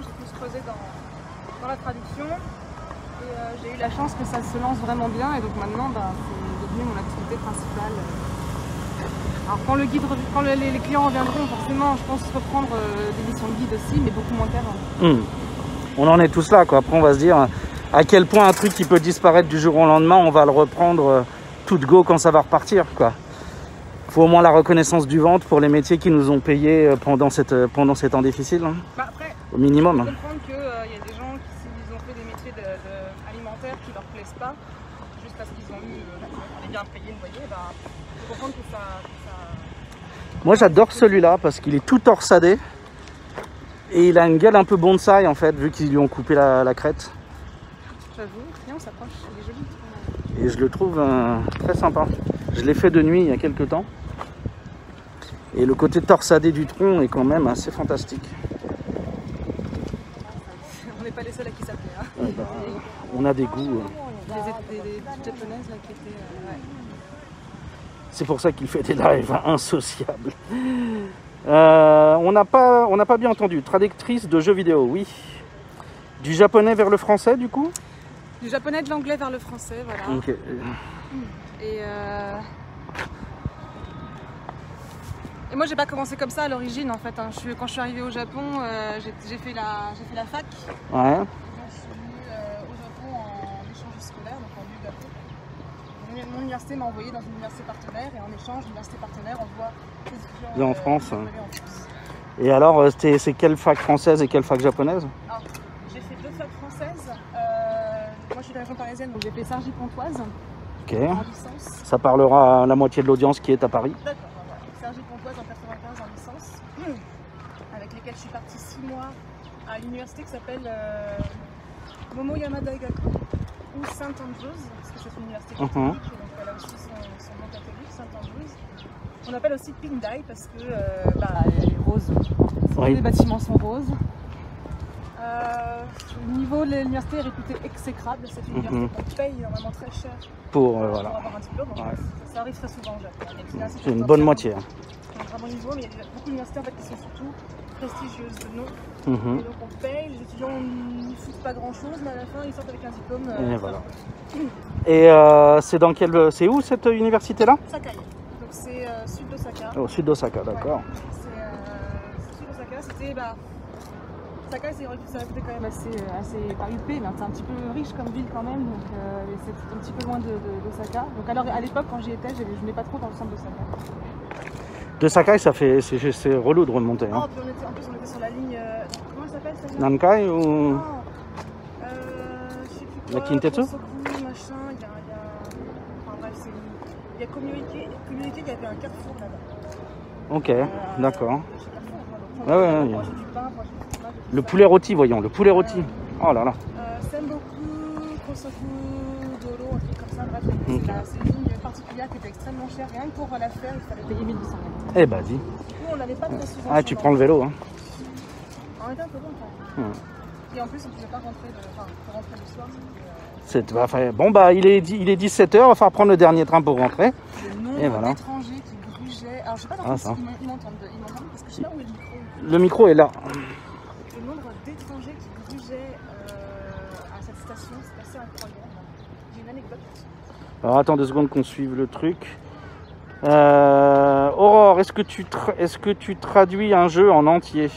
J'ai pu creuser dans la traduction et j'ai eu la chance que ça se lance vraiment bien et donc maintenant c'est devenu mon activité principale. Alors quand les clients reviendront, forcément je pense reprendre des missions de guide aussi, mais beaucoup moins qu'avant. On en est tous là quoi. Après on va se dire à quel point un truc qui peut disparaître du jour au lendemain, on va le reprendre tout de go quand ça va repartir quoi. Il faut au moins la reconnaissance du ventre pour les métiers qui nous ont payés pendant ces temps difficiles. Hein. Bah après, au minimum. Il faut comprendre qu'il y a des gens qui, s'ils ont fait des métiers alimentaires qui leur plaisent pas, juste parce qu'ils ont eu on est bien payés, vous voyez, il faut comprendre que ça... Moi j'adore celui-là parce qu'il est tout torsadé et il a une gueule un peu bonsaï en fait, vu qu'ils lui ont coupé la crête. J'avoue, on s'approche, il est joli. Et je le trouve très sympa. Je l'ai fait de nuit il y a quelques temps. Et le côté torsadé du tronc est quand même assez fantastique. On n'est pas les seuls à qui ça plaît. Hein. Ouais, on a des goûts. Des japonaises là qui étaient... ouais. C'est pour ça qu'il fait des lives insociables. On n'a pas bien entendu. Traductrice de jeux vidéo, oui. Du japonais vers le français, du coup? Du japonais de l'anglais vers le français, voilà. Okay. Et moi, j'ai pas commencé comme ça à l'origine, en fait. Hein. Quand je suis arrivée au Japon, j'ai fait la fac. Ouais. Je suis venue au Japon en échange scolaire, donc en UGAP. Mon université m'a envoyée dans une université partenaire et en échange, l'université partenaire envoie des étudiants en France. en France. Et alors, c'est quelle fac française et quelle fac japonaise? Alors, j'ai fait 2 facs françaises. Moi, je suis de la région parisienne, donc j'ai fait Cergy-Pontoise Ok. en licence. Ça parlera à la moitié de l'audience qui est à Paris. D'accord, voilà. Cergy-Pontoise en 95 en licence, avec lesquels je suis partie 6 mois à l'université qui s'appelle Momoyama Daigaku ou Saint Andrews, parce que c'est une université catholique, donc elle a aussi son nom catholique, Saint Andrews. On appelle aussi Pindai parce que elle est rose. Oui. Les bâtiments sont roses. Le niveau de l'université est réputé exécrable, c'est une université qu'on paye normalement très cher pour avoir un diplôme. Ouais. Ça arrive très souvent au Japon. C'est une bonne moitié. Un bon niveau, mais il y a beaucoup d'universités en fait, qui sont surtout prestigieuses de nom. Et donc on paye, les étudiants n'y foutent pas grand chose, mais à la fin ils sortent avec un diplôme. Et voilà. Et c'est où cette université-là? Sakai. Donc c'est sud d'Osaka. Au sud d'Osaka, d'accord. Ouais. C'est sud d'Osaka, c'était... Sakai, c'est réputé quand même assez pas huppé, mais c'est un petit peu riche comme ville quand même, donc c'est un petit peu loin d'Osaka. Donc alors à l'époque quand j'y étais, je n'ai pas trop dans le centre d'Osaka. De Sakai, c'est relou de remonter. Hein. Oh, puis en plus on était sur la ligne, comment elle s'appelle celle-là? Nankai ou... Non, je sais plus quoi, la Kintetsu? Kosoku, machin, enfin bref, il y a Komyoike, il y avait un carrefour là-bas. Ok, d'accord. Ouais, ouais. Moi j'ai du pain, moi j'ai du fromage. Le poulet rôti, voyons, le poulet rôti. Oh là là. Semboku, Kosoku, Doro, un truc comme ça, bref. C'est une ligne particulière qui était extrêmement chère. Rien que pour la faire, il fallait payer 1800 €. Eh bah dis. Du coup, on n'avait pas de subvention. Ah, tu prends le vélo, hein. On était un peu bon, Et en plus, on ne pouvait pas rentrer le soir. Bon bah il est 17 h, on va falloir prendre le dernier train pour rentrer. Le nombre d'étrangers qui grugeaient. Alors je sais pas dans ils m'entendent parce que je sais pas où est le micro. Le micro est là. Le nombre d'étrangers qui grugeaient à cette station, c'est assez incroyable. J'ai une anecdote. Alors attends 2 secondes qu'on suive le truc. Aurore, est-ce que tu traduis un jeu en entier?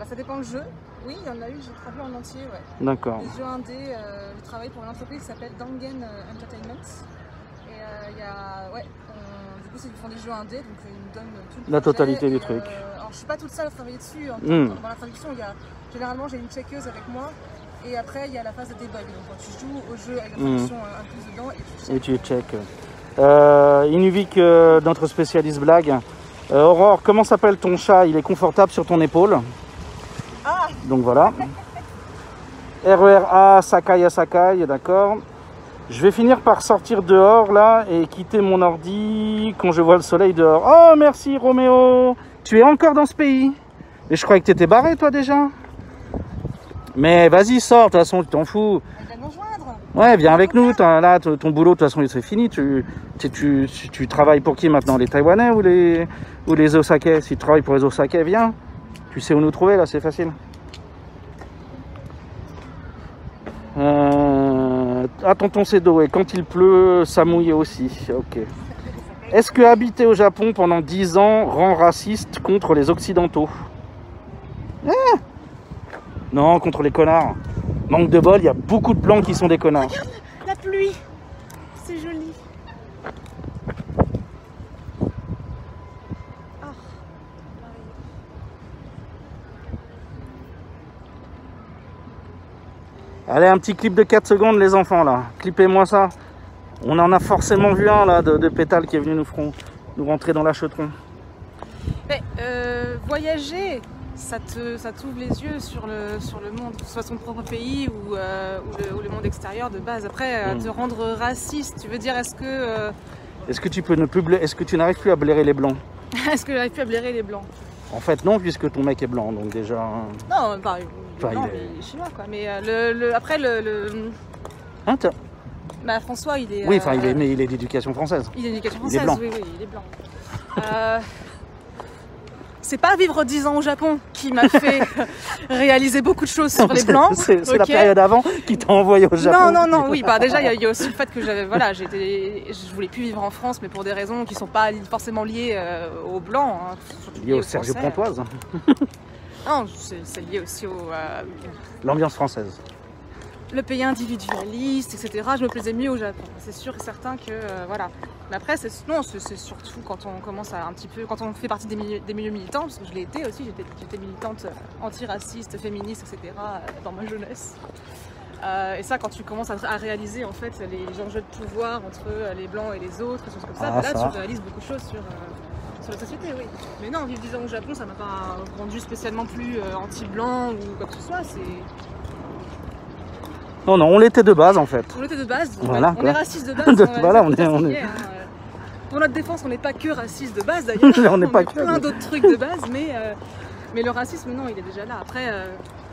Ça dépend le jeu. Oui, il y en a eu, j'ai traduit en entier, ouais. D'accord. Les jeux indés, je travaille pour une entreprise qui s'appelle Dangen Entertainment. Et du coup, ils font des jeux indés, donc ils nous donnent tout la totalité du truc. Alors, je suis pas toute seule à travailler dessus. Dans la traduction, généralement, j'ai une checkeuse avec moi. Et après, il y a la phase de debug. Donc, quand tu joues au jeu avec la traduction incluse dedans, et tu checkes. Inuvik, notre spécialiste blague. Aurore, comment s'appelle ton chat? Il est confortable sur ton épaule. Ah. Donc voilà. RERA, Sakai à Sakai, d'accord. Je vais finir par sortir dehors là et quitter mon ordi quand je vois le soleil dehors. Oh merci Roméo. Tu es encore dans ce pays? Et je croyais que tu étais barré toi déjà. Mais vas-y sors, de toute façon tu t'en fous. Viens nous rejoindre. Ouais viens avec nous, là ton boulot de toute façon c'est fini. Tu travailles pour qui maintenant? Les Taïwanais ou les Osakais? Si tu travailles pour les Osakais, viens. Tu sais où nous trouver là, c'est facile. Ah, tonton Cédo, et quand il pleut, ça mouille aussi. Ok. Est-ce que habiter au Japon pendant 10 ans rend raciste contre les Occidentaux? Non, contre les connards. Manque de bol, il y a beaucoup de blancs qui sont des connards. Regarde la pluie, c'est joli. Ah. Allez, un petit clip de 4 secondes les enfants là. Clippez-moi ça. On en a forcément vu un là de pétale qui est venu nous rentrer dans l'achetron. Mais voyager, ça t'ouvre les yeux sur le monde, que ce soit son propre pays ou le monde extérieur de base. Après, te rendre raciste, tu veux dire, est-ce que tu n'arrives plus à blairer les blancs? est-ce que j'arrive plus à blairer les blancs? En fait non, puisque ton mec est blanc, donc déjà... Non, pas blanc, il est chinois quoi. Mais après Hein, bah, François, il est... oui, enfin, mais il est d'éducation française. Il est d'éducation Il est française, blanc. oui, il est blanc. C'est pas vivre 10 ans au Japon qui m'a fait réaliser beaucoup de choses sur les blancs. C'est la période avant qui t'a envoyé au Japon. Non, oui, bah déjà il y a aussi le fait que je voulais plus vivre en France, mais pour des raisons qui sont pas forcément liées aux blancs. Hein, lié au Sergio Pontoise. Non, c'est lié aussi l'ambiance française. Le pays individualiste, etc. Je me plaisais mieux au Japon. C'est sûr et certain que voilà. Mais après, c'est surtout quand on commence à un petit peu, quand on fait partie des milieux militants, parce que je l'ai été aussi. J'étais militante antiraciste, féministe, etc. Dans ma jeunesse. Et ça, quand tu commences à réaliser en fait les enjeux de pouvoir entre les blancs et les autres, des choses comme ça, là tu réalises beaucoup de choses sur la société, oui. Mais non, vivre 10 ans au Japon, ça m'a pas rendu spécialement plus anti-blanc ou quoi que ce soit. Non, on l'était de base en fait. On l'était de base, voilà, on est raciste de base. Voilà, on est... Pour notre défense, on n'est pas que raciste de base d'ailleurs. on n'est pas que plein d'autres trucs de base, mais le racisme, non, il est déjà là. Après,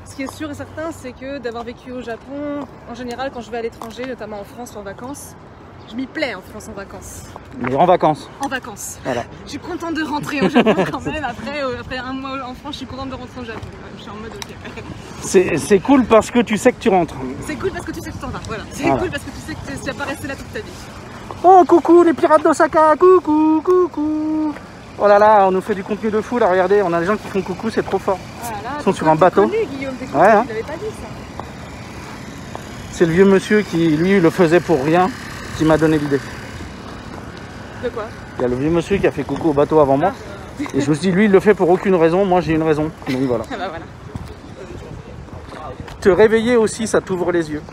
ce qui est sûr et certain, c'est que d'avoir vécu au Japon, en général, quand je vais à l'étranger, notamment en France ou en vacances, je m'y plais en France en vacances. Mais en vacances. En vacances. Voilà. Je suis contente de rentrer au Japon quand même. Après un mois en France, je suis contente de rentrer au Japon. Je suis en mode ok. C'est cool parce que tu sais que tu rentres. C'est cool parce que tu sais que tu t'en vas. Voilà. C'est cool parce que tu sais que tu vas pas rester là toute ta vie. Oh coucou les pirates d'Osaka, coucou. Oh là là, on nous fait du contenu de fou là, regardez, on a des gens qui font coucou, c'est trop fort. Voilà, ils sont sur un bateau. Connu, Guillaume, ouais, hein. Je l'avais pas dit ça. C'est le vieux monsieur qui, lui, le faisait pour rien, qui m'a donné l'idée. De quoi? Il y a le vieux monsieur qui a fait coucou au bateau avant moi. Et je me suis dit, lui, il le fait pour aucune raison, moi j'ai une raison. Donc voilà. Ah bah voilà. Te réveiller aussi, ça t'ouvre les yeux.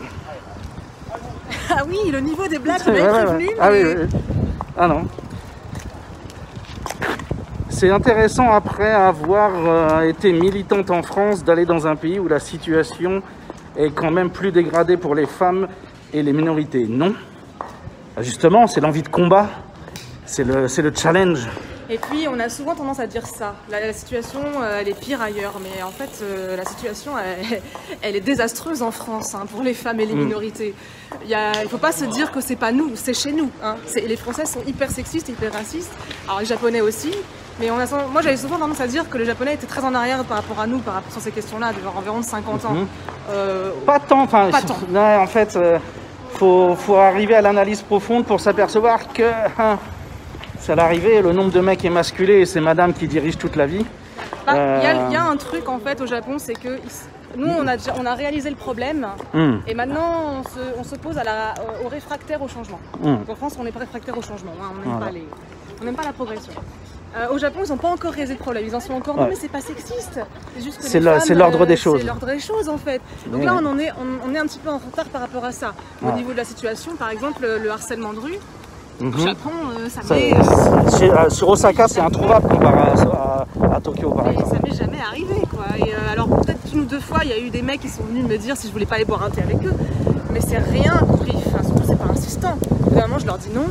Ah oui, le niveau des blagues, je m'avais prévenu. Mais... Ah oui. Ah non. C'est intéressant après avoir été militante en France d'aller dans un pays où la situation est quand même plus dégradée pour les femmes et les minorités. Non. Justement, c'est l'envie de combat, c'est le challenge. Et puis on a souvent tendance à dire ça. La situation, elle est pire ailleurs, mais en fait, la situation, elle est désastreuse en France hein, pour les femmes et les minorités. Il ne faut pas se dire que c'est pas nous, c'est chez nous. Hein. Les Français sont hyper sexistes, hyper racistes. Alors les Japonais aussi. Mais moi j'avais souvent tendance à dire que les Japonais étaient très en arrière par rapport à nous, sur ces questions-là, de environ 50 ans. Pas tant, enfin, pas tant. Ouais, en fait, faut arriver à l'analyse profonde pour s'apercevoir que c'est à l'arrivée, le nombre de mecs émasculés et c'est madame qui dirige toute la vie. Il y a un truc en fait au Japon, c'est que nous on a réalisé le problème et maintenant on s'oppose aux réfractaires au changement. En France on n'est pas réfractaire au changement, hein, on n'aime pas la progression. Au Japon, ils n'ont pas encore réalisé le problème. Ils en sont encore. Non, mais c'est pas sexiste. C'est juste que c'est l'ordre des choses. C'est l'ordre des choses en fait. Donc là, on est un petit peu en retard par rapport à ça. Au niveau de la situation, par exemple, le harcèlement de rue. Au Japon, ça met. Sur Osaka, c'est introuvable comparé à Tokyo, par exemple. Ça m'est jamais arrivé, quoi. Et alors peut-être une ou deux fois, il y a eu des mecs qui sont venus me dire si je voulais pas aller boire un thé avec eux. Mais c'est rien. Enfin, surtout, c'est pas insistant. Vraiment, je leur dis non.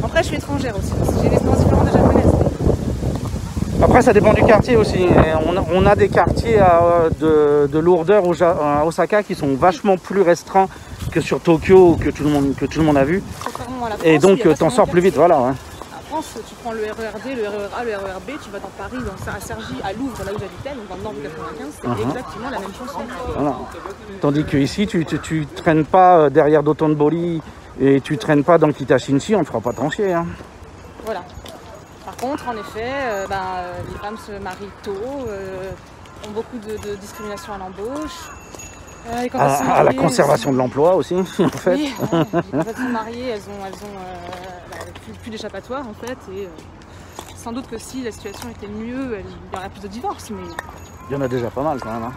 Après, je suis étrangère aussi. J'ai des expériences différentes des japonaises. Après, ça dépend du quartier aussi. On a des quartiers de lourdeur à Osaka qui sont vachement plus restreints que sur Tokyo, que tout le monde a vu. France, et donc, t'en sors plus vite. Voilà. Ouais. France, tu prends le RERD, le RERA, le RERB, tu vas dans Paris, à Cergy, à Louvre, là où j'habitais, donc dans le nord du 95, c'est exactement la même chose. Voilà. Tandis que ici, tu traînes pas derrière Dotonbori Boli et tu traînes pas dans Kita-Shinchi, on ne fera pas tant chier. Hein. Voilà. Par contre, en effet, les femmes se marient tôt, ont beaucoup de discrimination à l'embauche. À la conservation de l'emploi aussi, en fait. Oui, quand elles sont mariées, elles ont plus d'échappatoire, en fait. Et sans doute que si la situation était mieux, il y aurait plus de divorces. Mais il y en a déjà pas mal quand même. Hein.